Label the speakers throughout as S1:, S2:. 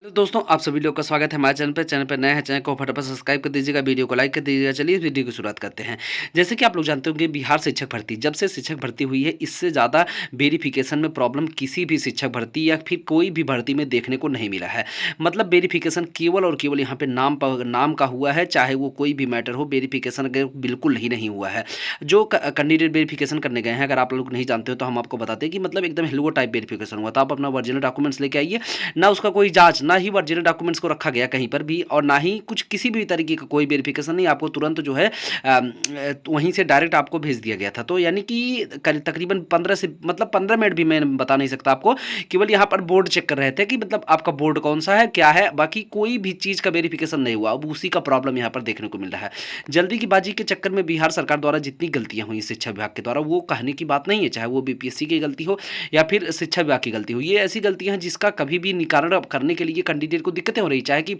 S1: Hello दोस्तों, आप सभी लोग का स्वागत है हमारे चैनल पर नए हैं चैनल को फटाफट सब्सक्राइब कर दीजिएगा, वीडियो को लाइक कर दीजिएगा। चलिए इस वीडियो की शुरुआत करते हैं। जैसे कि आप लोग जानते होंगे, बिहार शिक्षक भर्ती जब से शिक्षक भर्ती हुई है, इससे ज़्यादा वेरिफिकेशन में प्रॉब्लम किसी भी शिक्षक भर्ती या फिर कोई भी भर्ती में देखने को नहीं मिला है। मतलब वेरिफिकेशन केवल और केवल यहाँ पे नाम का हुआ है, चाहे वो कोई भी मैटर हो, वेरिफिकेशन बिल्कुल ही नहीं हुआ है। जो कैंडिडेट वेरिफिकेशन करने गए हैं, अगर आप लोग नहीं जानते हो तो हम आपको बताते हैं कि मतलब एकदम हेलुआ टाइप वेरिफिकेशन हुआ था। आप अपना ओरिजिनल डॉक्यूमेंट्स लेके आइए, ना उसका कोई जांच, ना ही ओरिजिनल डॉक्यूमेंट्स को रखा गया कहीं पर भी, और ना ही कुछ किसी भी तरीके का कोई वेरिफिकेशन नहीं। आपको तुरंत जो है वहीं से डायरेक्ट आपको भेज दिया गया था। तो यानी कि तकरीबन 15 से मतलब 15 मिनट भी मैं बता नहीं सकता आपको, केवल यहाँ पर बोर्ड चेक कर रहे थे कि मतलब आपका बोर्ड कौन सा है, क्या है, बाकी कोई भी चीज़ का वेरिफिकेशन नहीं हुआ। अब उसी का प्रॉब्लम यहाँ पर देखने को मिल रहा है। जल्दी की बाजी के चक्कर में बिहार सरकार द्वारा जितनी गलतियां हुई शिक्षा विभाग के द्वारा, वो कहने की बात नहीं है, चाहे वो बीपीएससी की गलती हो या फिर शिक्षा विभाग की गलती हो। ये ऐसी गलतियां हैं जिसका कभी भी निवारण करने के लिए कैंडिडेट को दिक्कतें हो रही, चाहे कि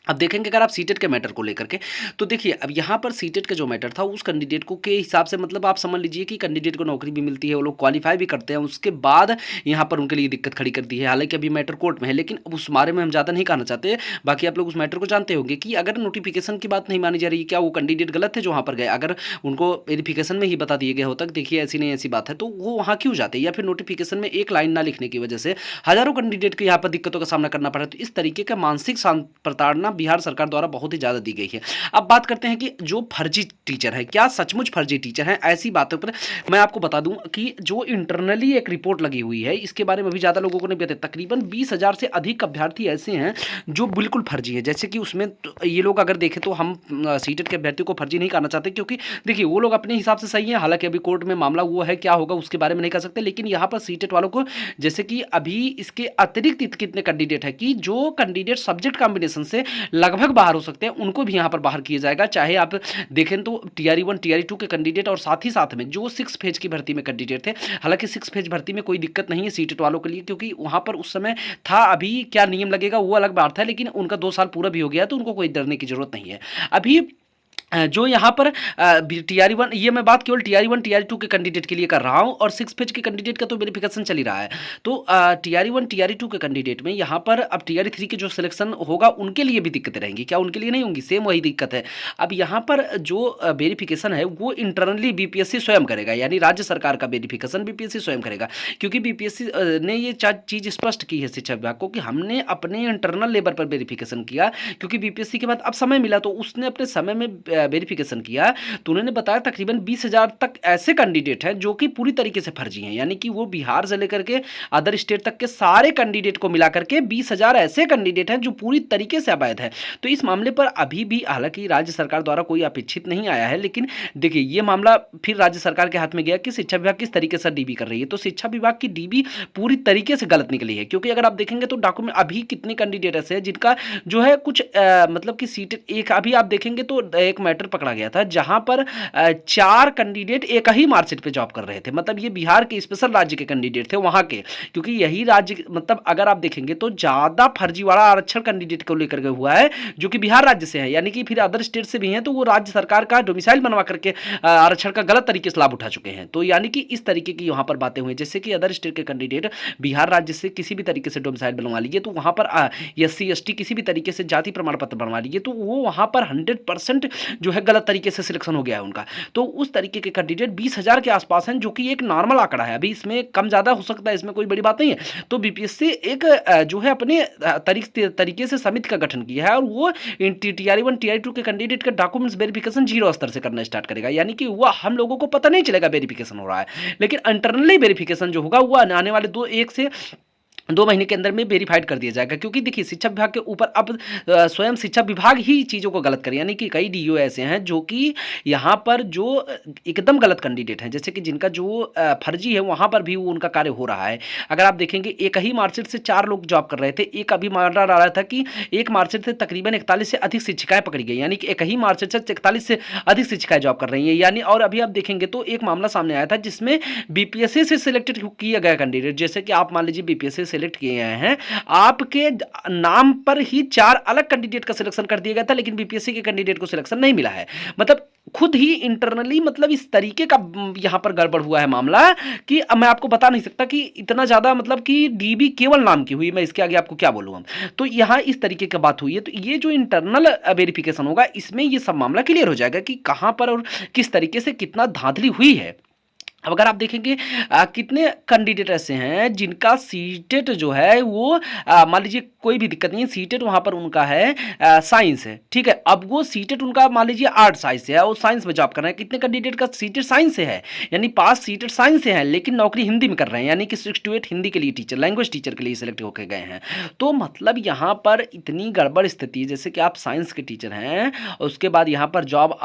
S1: अब देखेंगे अगर आप सीटेट के मैटर को लेकर के, तो देखिए अब यहाँ पर सीटेट का जो मैटर था उस कैंडिडेट को के हिसाब से, मतलब आप समझ लीजिए कि कैंडिडेट को नौकरी भी मिलती है, वो लोग क्वालिफाई भी करते हैं, उसके बाद यहाँ पर उनके लिए दिक्कत खड़ी कर दी है। हालांकि अभी मैटर कोर्ट में है, लेकिन अब उस बारे में हम ज़्यादा नहीं कहना चाहते। बाकी आप लोग उस मैटर को जानते होंगे कि अगर नोटिफिकेशन की बात नहीं मानी जा रही, क्या वो कैंडिडेट गलत है जो वहाँ पर गए? अगर उनको वेरिफिकेशन में ही बता दिए गए हो तक देखिए ऐसी नहीं ऐसी बात है, तो वो वहाँ क्यों जाते? या फिर नोटिफिकेशन में एक लाइन ना लिखने की वजह से हजारों कैंडिडेट को यहाँ पर दिक्कतों का सामना करना पड़ा। तो इस तरीके का मानसिक प्रताड़ना बिहार सरकार द्वारा बहुत ही ज़्यादा दी गई है। अब बात करते हैं कि जो फर्जी टीचर है, क्या सचमुच फर्जी टीचर हैं? ऐसी बातों पर मैं आपको बता दूं कि जो इंटरनली एक रिपोर्ट लगी हुई है, इसके बारे में भी ज़्यादा लोगों को नहीं पता। तकरीबन 20,000 से अधिक अभ्यर्थी ऐसे हैं जो बिल्कुल फर्जी है। जैसे कि उसमें ये लोग अगर देखें तो हम सीटेट के अभ्यर्थी को फर्जी नहीं कहना चाहते, क्योंकि देखिए वो लोग अपने हिसाब से सही है। हालांकि अभी कोर्ट में मामला हुआ है, क्या होगा उसके बारे में नहीं कह सकते। लेकिन यहाँ पर सीटेट वालों को, जैसे कि अभी इसके अतिरिक्त कितने कैंडिडेट है कि जो कैंडिडेट सब्जेक्ट कॉम्बिनेशन से लगभग बाहर हो सकते हैं, उनको भी यहाँ पर बाहर किया जाएगा। चाहे आप देखें तो टीआर 1 टीआर 2 के कैंडिडेट, और साथ ही साथ में जो 6 फेज की भर्ती में कैंडिडेट थे। हालांकि 6 फेज भर्ती में कोई दिक्कत नहीं है सीटेट वालों के लिए, क्योंकि वहां पर उस समय था। अभी क्या नियम लगेगा वो अलग बात है, लेकिन उनका 2 साल पूरा भी हो गया, तो उनको कोई डरने की जरूरत नहीं है। अभी जो यहाँ पर टीआर 1, ये मैं बात केवल टीआर 1 टीआर 2 के कैंडिडेट के लिए कर रहा हूँ, और 6 फेज के कैंडिडेट का तो वेरिफिकेशन चल ही रहा है। तो टीआर 1 टीआर 2 के कैंडिडेट में यहाँ पर अब टीआर 3 के जो सिलेक्शन होगा उनके लिए भी दिक्कतें रहेंगी। क्या उनके लिए नहीं होंगी? सेम वही दिक्कत है। अब यहाँ पर जो वेरिफिकेशन है वो इंटरनली बीपीएससी स्वयं करेगा, यानी राज्य सरकार का वेरिफिकेशन बीपीएससी स्वयं करेगा। क्योंकि बीपीएससी ने ये चीज़ स्पष्ट की है शिक्षा विभाग को कि हमने अपने इंटरनल लेवल पर वेरिफिकेशन किया, क्योंकि बीपीएससी के बाद अब समय मिला तो उसने अपने समय में वेरिफिकेशन किया। तो उन्होंने बताया तकरीबन 20,000 तक ऐसे कैंडिडेट हैं जो कि पूरी तरीके से फर्जी हैं, यानी कि वो बिहार से लेकर के अदर स्टेट तक के सारे कैंडिडेट को मिला करके 20,000 ऐसे कैंडिडेट हैं जो पूरी तरीके से अवैध है। तो इस मामले पर अभी भी हालांकि राज्य सरकार द्वारा कोई अपेक्षित नहीं आया है, लेकिन देखिए ये मामला फिर राज्य सरकार के हाथ में गया कि शिक्षा विभाग किस तरीके से डीबी कर रही है। तो शिक्षा विभाग की डीबी पूरी तरीके से गलत निकली है, क्योंकि अगर आप देखेंगे तो डॉक्यूमेंट अभी कितने कैंडिडेट ऐसे हैं जिनका जो है कुछ मतलब कि सीट एक, अभी आप देखेंगे तो एक मैटर पकड़ा गया था जहां पर 4 कैंडिडेट एक ही मार्कशीट पे जॉब कर रहे थे। मतलब ये बिहार के स्पेशल राज्य के कैंडिडेट थे वहां के, क्योंकि यही राज्य, मतलब अगर आप देखेंगे तो ज्यादा फर्जीवाड़ा आरक्षण कैंडिडेट को लेकर के हुआ है जो कि बिहार राज्य से है, यानी कि फिर अदर स्टेट से भी हैं, तो वो राज्य सरकार का डोमिसाइल बनवा करके आरक्षण का गलत तरीके से लाभ उठा चुके हैं। तो यानी कि इस तरीके की वहां पर बातें हुई, जैसे कि अदर स्टेट के कैंडिडेट बिहार राज्य से किसी भी तरीके से डोमिसाइल बनवा लीजिए, तो वहां पर SC ST किसी भी तरीके से जाति प्रमाण पत्र बनवा लीजिए, तो वो वहां पर 100% जो है गलत तरीके से सिलेक्शन हो गया है उनका। तो उस तरीके के कैंडिडेट 20,000 के आसपास हैं, जो कि एक नॉर्मल आंकड़ा है। अभी इसमें कम ज्यादा हो सकता है, इसमें कोई बड़ी बात नहीं है। तो बीपीएससी एक जो है अपने तरीके से समिति का गठन किया है, और वो टीआर 1 टीआर 2 के कैंडिडेट का डॉक्यूमेंट्स वेरिफिकेशन 0 स्तर से करना स्टार्ट करेगा, यानी कि वो हम लोगों को पता नहीं चलेगा वेरिफिकेशन हो रहा है, लेकिन इंटरनली वेरिफिकेशन जो होगा वो आने वाले 1 से 2 महीने के अंदर में वेरीफाइड कर दिया जाएगा। क्योंकि देखिए शिक्षा विभाग के ऊपर अब स्वयं शिक्षा विभाग ही चीज़ों को गलत करे, यानी कि कई डीओ ऐसे हैं जो कि यहाँ पर जो एकदम गलत कैंडिडेट हैं, जैसे कि जिनका जो फर्जी है वहाँ पर भी वो उनका कार्य हो रहा है। अगर आप देखेंगे एक ही मार्कशीट से 4 लोग जॉब कर रहे थे। एक अभी मामला आ रहा था कि एक मार्कशीट से तकरीबन 41 से अधिक शिक्षिकाएं पकड़ी गई, यानी कि एक ही मार्कशीट से 41 से अधिक शिक्षिकाएं जॉब कर रही हैं, यानी। और अभी आप देखेंगे तो एक मामला सामने आया था जिसमें बीपीएससी से सिलेक्टेड किया गया कैंडिडेट, जैसे कि आप मान लीजिए बीपीएससी सेलेक्ट किए हैं, आपके नाम पर ही 4 अलग कैंडिडेट का सिलेक्शन कर दिया गया था, लेकिन बीपीएससी के कैंडिडेट को सिलेक्शन नहीं मिला है। मतलब खुद ही इंटरनली मतलब इस तरीके का यहाँ पर गड़बड़ हुआ है मामला कि अब मैं आपको बता नहीं सकता कि इतना ज़्यादा मतलब कि डीबी केवल नाम की हुई, मैं इसके आगे आपको क्या बोलूँ हम। तो यहाँ इस तरीके की बात हुई है, तो ये जो इंटरनल वेरिफिकेशन होगा इसमें ये सब मामला क्लियर हो जाएगा कि कहाँ पर और किस तरीके से कितना धांधली हुई है। अब अगर आप देखेंगे कितने कैंडिडेट ऐसे हैं जिनका सीटेट जो है वो मान लीजिए कोई भी दिक्कत नहीं है, सीटेट वहाँ पर उनका है साइंस है, ठीक है। अब वो सीटेट उनका मान लीजिए आर्ट साइंस से है और साइंस में जॉब कर रहे हैं। कितने कैंडिडेट का सीटेट साइंस से है, यानी पास सीटेट साइंस से है लेकिन नौकरी हिंदी में कर रहे हैं, यानी कि 6 to 8 हिंदी के लिए टीचर, लैंग्वेज टीचर के लिए सिलेक्ट होकर गए हैं। तो मतलब यहाँ पर इतनी गड़बड़ स्थिति है, जैसे कि आप साइंस के टीचर हैं और उसके बाद यहाँ पर जॉब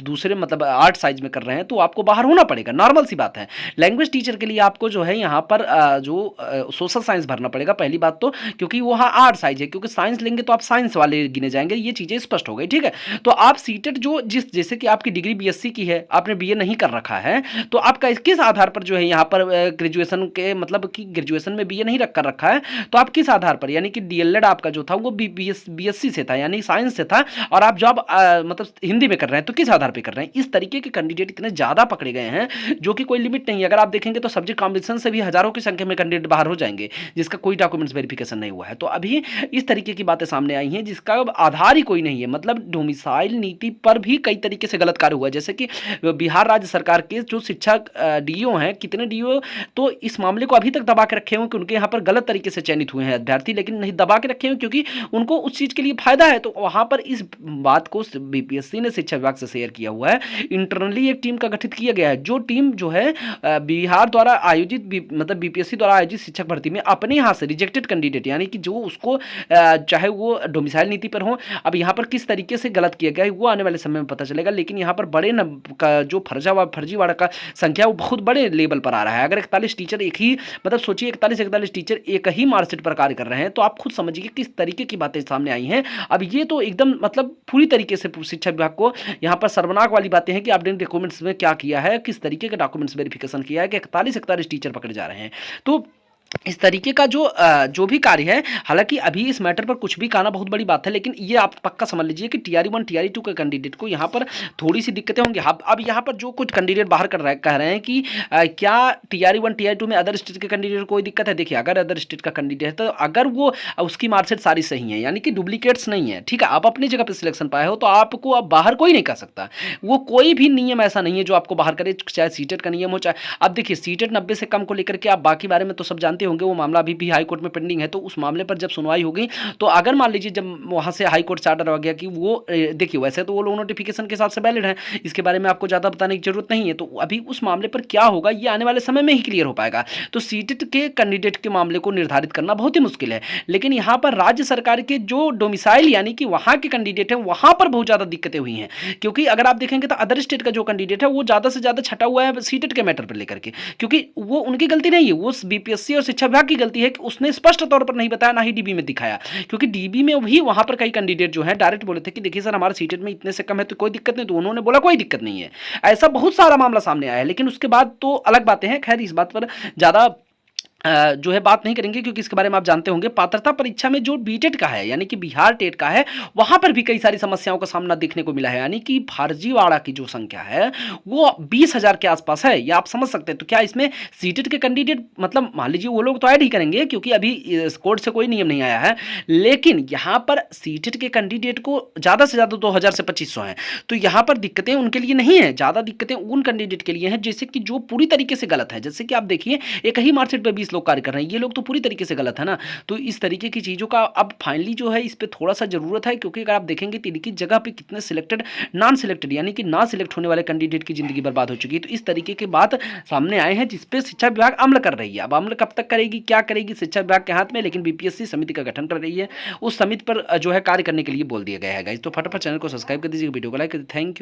S1: दूसरे मतलब आर्ट साइंस में कर रहे हैं, तो आपको बाहर होना पड़ेगा, नॉर्मल सी बात है। लैंग्वेज टीचर के लिए आपको जो है यहाँ पर जो सोशल साइंस भरना पड़ेगा पहली बात तो, क्योंकि वो हाँ आर्ट साइंस है, क्योंकि साइंस लेंगे तो आप साइंस वाले गिने जाएंगे, ये चीज़ें स्पष्ट हो गई, ठीक है। तो आप सीटेट जो जैसे कि आपकी डिग्री बीएससी की है, आपने बीए नहीं कर रखा है, तो आपका किस आधार पर जो है यहाँ पर ग्रेजुएशन के मतलब कि ग्रेजुएशन में बीए नहीं कर रखा है, तो आप किस आधार पर, यानी कि डीएलएड आपका जो था वो बीएससी से था, यानी साइंस से था, और आप जॉब मतलब हिंदी में कर रहे हैं, तो किस आधार पर कर रहे हैं। इस तरीके के कैंडिडेट इतने ज़्यादा पकड़े गए हैं जो कि कोई लिमिट नहीं है। अगर आप देखेंगे तो सब्जेक्ट कॉम्बिनेशन से भी हजारों की संख्या में कैंडिडेट बाहर हो जाएंगे जिसका कोई डॉक्यूमेंट्स वेरिफिकेशन नहीं हुआ है। तो अभी इस तरीके की बातें सामने आई हैं जिसका आधार ही कोई नहीं है, मतलब डोमिसाइल नीति पर भी कई तरीके से गलत कार्य हुआ है। जैसे कि बिहार राज्य सरकार के जो शिक्षक डीओ हैं, कितने डीओ तो इस मामले को अभी तक दबा के रखे हुए कि उनके यहाँ पर गलत तरीके से चयनित हुए हैं अभ्यर्थी, लेकिन नहीं दबा के रखे हुए क्योंकि उनको उस चीज़ के लिए फायदा है। तो वहाँ पर इस बात को बीपीएससी ने शिक्षा विभाग से शेयर किया हुआ है। इंटरनली एक टीम का गठित किया गया है, जो टीम जो है बिहार द्वारा आयोजित मतलब बीपीएससी द्वारा आयोजित शिक्षक भर्ती में अपने यहाँ से रिजेक्टेड कैंडिडेट, यानी कि जो उसको चाहे वो डोमिसाइल नीति पर हो, अब यहाँ पर किस तरीके से गलत किया गया है वो आने वाले समय में पता चलेगा। लेकिन यहाँ पर बड़े का जो फर्जीवाड़ा का संख्या वो बहुत बड़े लेवल पर आ रहा है। अगर 41 टीचर एक ही मतलब सोचिए 41 टीचर एक ही मार्कशीट पर कार्य कर रहे हैं, तो आप खुद समझिए किस तरीके की बातें सामने आई हैं। अब ये तो एकदम मतलब पूरी तरीके से शिक्षा विभाग को यहाँ पर शर्मनाक वाली बातें हैं कि आपने डॉक्यूमेंट्स में क्या किया है, किस तरीके के डॉक्यूमेंट्स वेरिफिकेशन किया है कि 41 टीचर पकड़े जा रहे हैं। तो इस तरीके का जो भी कार्य है, हालांकि अभी इस मैटर पर कुछ भी कहना बहुत बड़ी बात है, लेकिन ये आप पक्का समझ लीजिए कि टीआरई 1 टीआरई 2 के कैंडिडेट को यहाँ पर थोड़ी सी दिक्कतें होंगी। अब यहाँ पर जो कुछ कैंडिडेट बाहर कह रहे हैं कि क्या टीआरई 1 टीआरई 2 में अदर स्टेट के कैंडिडेट को कोई दिक्कत है। देखिए, अगर अदर स्टेट का कैंडिडेट है तो अगर वो उसकी मार्कशीट सारी सही है, यानी कि डुप्लीकेट्स नहीं है, ठीक है, आप अपनी जगह पर सिलेक्शन पाए हो, तो आपको अब बाहर कोई नहीं कर सकता। वो कोई भी नियम ऐसा नहीं है जो आपको बाहर करे, चाहे सीटेट का नियम हो चाहे, अब देखिए सीटेट 90 से कम को लेकर के आप बाकी बारे में तो सब जानते होंगे, वो मामला अभी भी हाई कोर्ट में पेंडिंग है। तो उस मामले पर जब सुनवाई होगी, तो अगर मान लीजिए जब वहां से हाई कोर्ट से ऑर्डर आ गया कि वो देखिए वैसे तो वो लोग नोटिफिकेशन के हिसाब से वैलिड है, इसके बारे में आपको ज़्यादा बताने की जरूरत नहीं है। तो अभी उस मामले पर क्या होगा ये आने वाले समय में ही क्लियर हो पाएगा। तो सीटेट के कैंडिडेट के मामले को निर्धारित करना बहुत ही मुश्किल है, लेकिन यहाँ पर राज्य सरकार के जो डोमिसाइल यानी कि वहाँ के कैंडिडेट हैं वहाँ पर बहुत ज़्यादा दिक्कतें हुई हैं। क्योंकि अगर आप देखेंगे तो अदर स्टेट का जो कैंडिडेट है वो ज़्यादा से ज़्यादा छटा हुआ है सीटेट के मैटर पर लेकर के, क्योंकि वो उनकी गलती नहीं है, वो बीपीएससी और शिक्षा विभाग की गलती है कि उसने स्पष्ट तौर पर नहीं बताया, ना ही डीबी में दिखाया। क्योंकि डीबी में भी वहां पर कई कैंडिडेट जो है डायरेक्ट बोले थे कि देखिए सर हमारे सीटेट में इतने से कम है तो कोई दिक्कत नहीं, तो उन्होंने बोला कोई दिक्कत नहीं है। ऐसा बहुत सारा मामला सामने आया है, लेकिन उसके बाद तो अलग बातें हैं। खैर इस बात पर ज्यादा जो है बात नहीं करेंगे, क्योंकि इसके बारे में आप जानते होंगे। पात्रता परीक्षा में जो बीटेट का है यानी कि बिहार टेट का है, वहां पर भी कई सारी समस्याओं का सामना देखने को मिला है, यानी कि फर्जीवाड़ा की जो संख्या है वो 20,000 के आसपास है, ये आप समझ सकते हैं। तो क्या इसमें सीटेट के कैंडिडेट मतलब मान लीजिए वो लोग तो ऐड ही करेंगे क्योंकि अभी कोर्ट से कोई नियम नहीं आया है, लेकिन यहाँ पर सीटेट के कैंडिडेट को ज़्यादा से ज़्यादा 2,000 से 2,500 हैं। तो यहाँ पर दिक्कतें उनके लिए नहीं है, ज़्यादा दिक्कतें उन कैंडिडेट के लिए हैं जैसे कि जो पूरी तरीके से गलत है। जैसे कि आप देखिए एक ही मार्कशीट पर 20 लोग कार्य कर रहे हैं, ये लोग तो पूरी तरीके से गलत है ना। तो इस तरीके की चीज़ों का अब फाइनली जो है इस पर थोड़ा सा जरूरत है, क्योंकि अगर आप देखेंगे तो इनकी जगह पे कितने सिलेक्टेड नॉन सिलेक्टेड यानी कि ना सिलेक्ट होने वाले कैंडिडेट की जिंदगी बर्बाद हो चुकी है। तो इस तरीके की बात सामने आए हैं जिसपे शिक्षा विभाग अमल कर रही है। अब अमल कब तक करेगी, क्या करेगी, शिक्षा विभाग के हाथ में, लेकिन बीपीएससी समिति का गठन कर रही है, उस समिति पर जो है कार्य करने के लिए बोल दिया गया है गाइस। तो फटाफट चैनल को सब्सक्राइब कर दीजिए, वीडियो को लाइक कर दीजिए। Thank you.